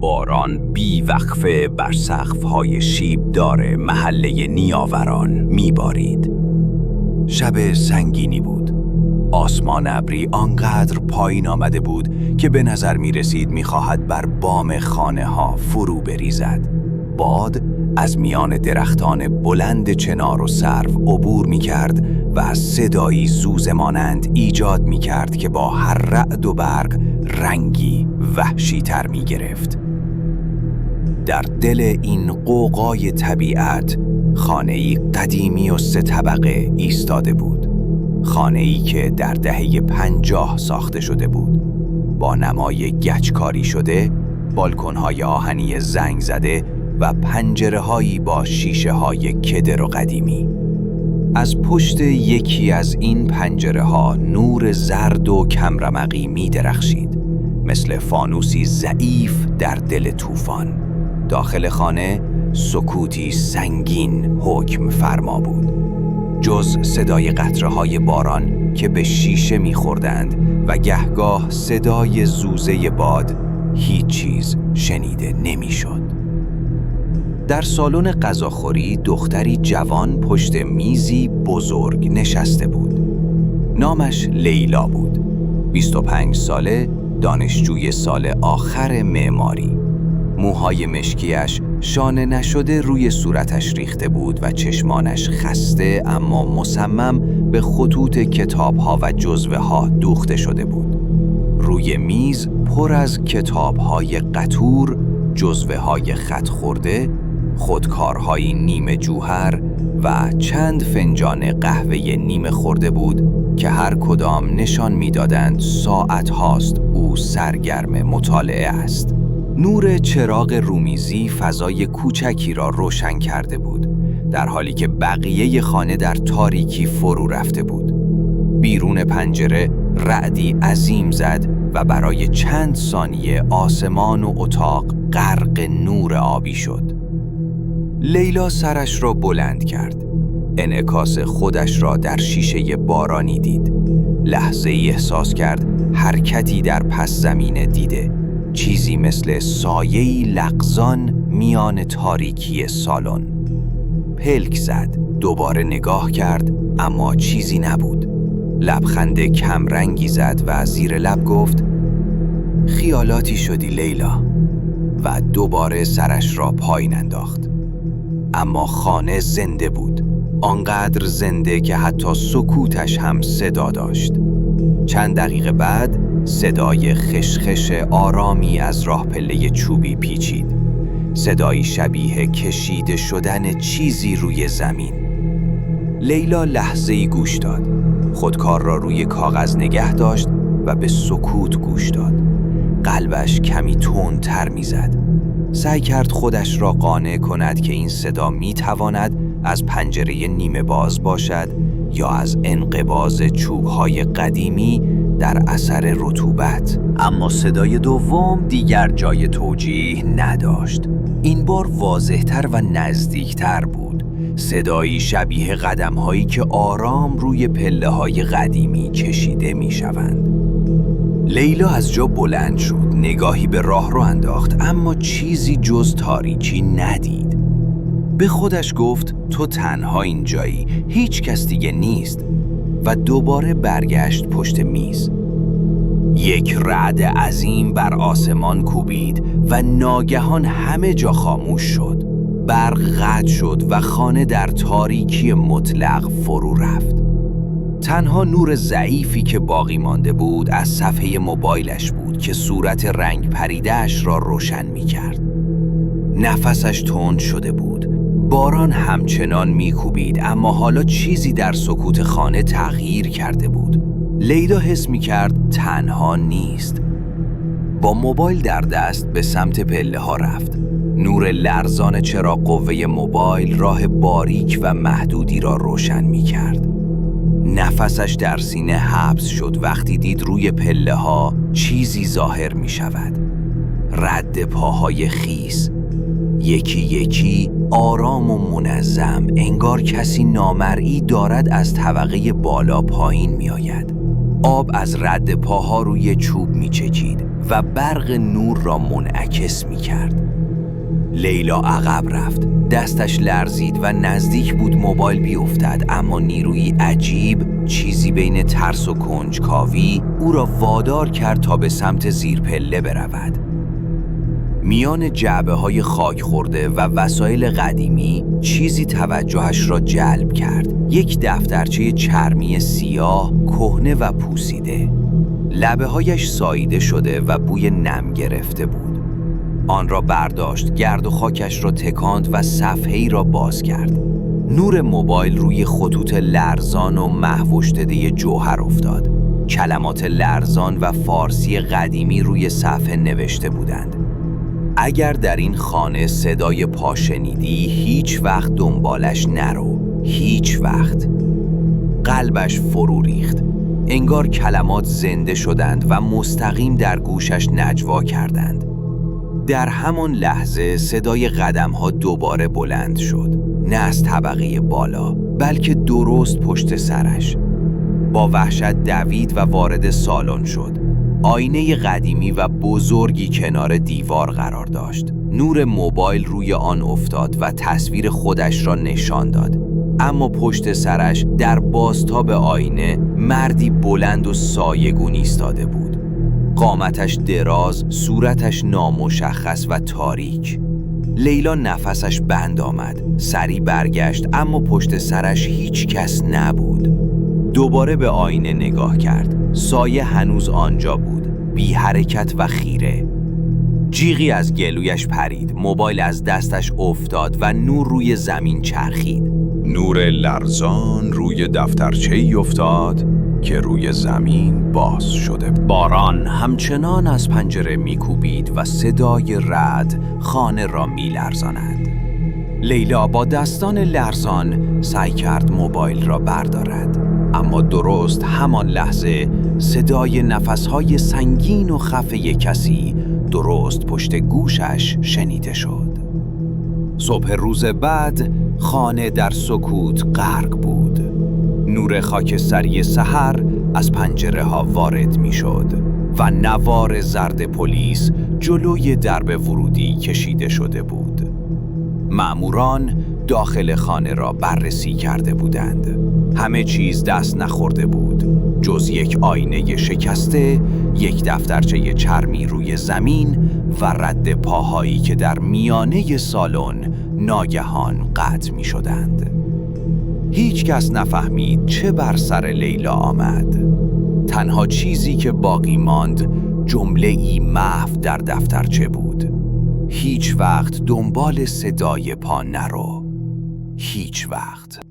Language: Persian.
باران بیوقفه بر سقف‌های شیبدار محله نیاوران می‌بارید. شب سنگینی بود. آسمان ابری آنقدر پایین آمده بود که به نظر می‌رسید می‌خواهد بر بام خانه‌ها فرو بریزد. باد از میان درختان بلند چنار و سرو عبور می‌کرد و صدایی زوزه مانند ایجاد می‌کرد که با هر رعد و برق رنگی وحشی‌تر می‌گرفت. در دل این غوغای طبیعت خانه‌ای قدیمی و 3 طبقه ایستاده بود. خانه‌ای که در دهه 50 ساخته شده بود، با نمای گچکاری شده، بالکن‌های آهنی زنگ زده و پنجره‌هایی با شیشه‌های کدر و قدیمی. از پشت یکی از این پنجره‌ها نور زرد و کمرمقی می‌درخشید، مثل فانوسی ضعیف در دل طوفان. داخل خانه سکوتی سنگین حکم فرما بود، جز صدای قطره‌های باران که به شیشه می‌خوردند و گهگاه صدای زوزه باد. هیچ چیز شنیده نمی‌شد. در سالن غذاخوری دختری جوان پشت میزی بزرگ نشسته بود. نامش لیلا بود. 25 ساله، دانشجوی سال آخر معماری. موهای مشکیش شانه نشده روی صورتش ریخته بود و چشمانش خسته اما مصمم به خطوط کتاب‌ها و جزوه‌ها دوخته شده بود. روی میز پر از کتاب‌های قطور، جزوه‌های خط خورده، خودکارهای نیمه جوهر و چند فنجان قهوه نیمه خورده بود که هر کدام نشان می‌دادند ساعت هاست او سرگرم مطالعه است. نور چراغ رومیزی فضای کوچکی را روشن کرده بود، در حالی که بقیه خانه در تاریکی فرو رفته بود. بیرون پنجره رعدی عظیم زد و برای چند ثانیه آسمان و اتاق غرق نور آبی شد. لیلا سرش را بلند کرد. انعکاس خودش را در شیشه بارانی دید. لحظه‌ای احساس کرد حرکتی در پس زمینه دیده. چیزی مثل سایه‌ای لغزان میان تاریکی سالن. پلک زد. دوباره نگاه کرد اما چیزی نبود. لبخند کمرنگی زد و زیر لب گفت: خیالاتی شدی لیلا. و دوباره سرش را پایین انداخت. اما خانه زنده بود، آنقدر زنده که حتی سکوتش هم صدا داشت. چند دقیقه بعد صدای خشخش آرامی از راه پله چوبی پیچید. صدایی شبیه کشیده شدن چیزی روی زمین. لیلا لحظه‌ای گوش داد. خودکار را روی کاغذ نگه داشت و به سکوت گوش داد. قلبش کمی تندتر می‌زد. سعی کرد خودش را قانع کند که این صدا می‌تواند از پنجره نیمه باز باشد یا از انقباض چوب‌های قدیمی در اثر رطوبت. اما صدای دوم دیگر جای توجیه نداشت. این بار واضح‌تر و نزدیکتر بود. صدایی شبیه قدم‌هایی که آرام روی پله‌های قدیمی کشیده می‌شوند. لیلا از جا بلند شد، نگاهی به راه رو انداخت، اما چیزی جز تاریکی ندید. به خودش گفت: تو تنها اینجایی، هیچ کس دیگه نیست. و دوباره برگشت پشت میز. یک رعد عظیم بر آسمان کوبید و ناگهان همه جا خاموش شد. برق قطع شد و خانه در تاریکی مطلق فرو رفت. تنها نور ضعیفی که باقی مانده بود از صفحه موبایلش بود که صورت رنگ پریده‌اش را روشن می‌کرد. نفسش تند شده بود. باران همچنان می‌کوبید، اما حالا چیزی در سکوت خانه تغییر کرده بود. لیلا حس می‌کرد تنها نیست. با موبایل در دست به سمت پله‌ها رفت. نور لرزان چراغ قوه موبایل راه باریک و محدودی را روشن می‌کرد. نفسش در سینه حبس شد وقتی دید روی پله‌ها چیزی ظاهر می‌شود. رد پاهای خیس، یکی یکی، آرام و منظم، انگار کسی نامرئی دارد از طبقه بالا پایین می‌آید. آب از رد پاها روی چوب می‌چکید و برق نور را منعکس می کرد. لیلا عقب رفت. دستش لرزید و نزدیک بود موبایل بیفتد، اما نیروی عجیب، چیزی بین ترس و کنجکاوی، او را وادار کرد تا به سمت زیر پله برود. میان جعبه‌های خاک خورده و وسایل قدیمی چیزی توجهش را جلب کرد. یک دفترچه چرمی سیاه، کهنه و پوسیده. لبه‌هایش ساییده شده و بوی نم گرفته بود. آن را برداشت، گرد و خاکش را تکاند و صفحه‌ای را باز کرد. نور موبایل روی خطوط لرزان و محو شده جوهر افتاد. کلمات لرزان و فارسی قدیمی روی صفحه نوشته بودند. اگر در این خانه صدای پا شنیدی، هیچ وقت دنبالش نرو. هیچ وقت. قلبش فرو ریخت. انگار کلمات زنده شدند و مستقیم در گوشش نجوا کردند. در همان لحظه صدای قدم‌ها دوباره بلند شد. نه از طبقه بالا، بلکه درست پشت سرش. با وحشت دوید و وارد سالن شد. آینه قدیمی و بزرگی کنار دیوار قرار داشت. نور موبایل روی آن افتاد و تصویر خودش را نشان داد. اما پشت سرش در بازتاب آینه مردی بلند و سایه‌گون ایستاده بود. قامتش دراز، صورتش نامشخص و تاریک. لیلا نفسش بند آمد. سری برگشت، اما پشت سرش هیچ کس نبود. دوباره به آینه نگاه کرد. سایه هنوز آنجا بود، بی حرکت و خیره. جیغی از گلویش پرید. موبایل از دستش افتاد و نور روی زمین چرخید. نور لرزان روی دفترچه‌ای افتاد که روی زمین باز شده. باران همچنان از پنجره میکوبید و صدای رعد خانه را میلرزاند. لیلا با دستان لرزان سعی کرد موبایل را بردارد، اما درست همان لحظه صدای نفسهای سنگین و خفه کسی درست پشت گوشش شنیده شد. صبح روز بعد خانه در سکوت غرق بود. نور خاکستری سحر از پنجره ها وارد می شد و نوار زرد پلیس جلوی درب ورودی کشیده شده بود. مأموران داخل خانه را بررسی کرده بودند. همه چیز دست نخورده بود جز یک آینه شکسته، یک دفترچه چرمی روی زمین و رد پاهایی که در میانه سالن ناگهان قطع می شدند. هیچ کس نفهمید چه بر سر لیلا آمد. تنها چیزی که باقی ماند جمله‌ای محو در دفترچه بود: هیچ وقت دنبال صدای پا نرو. هیچ وقت.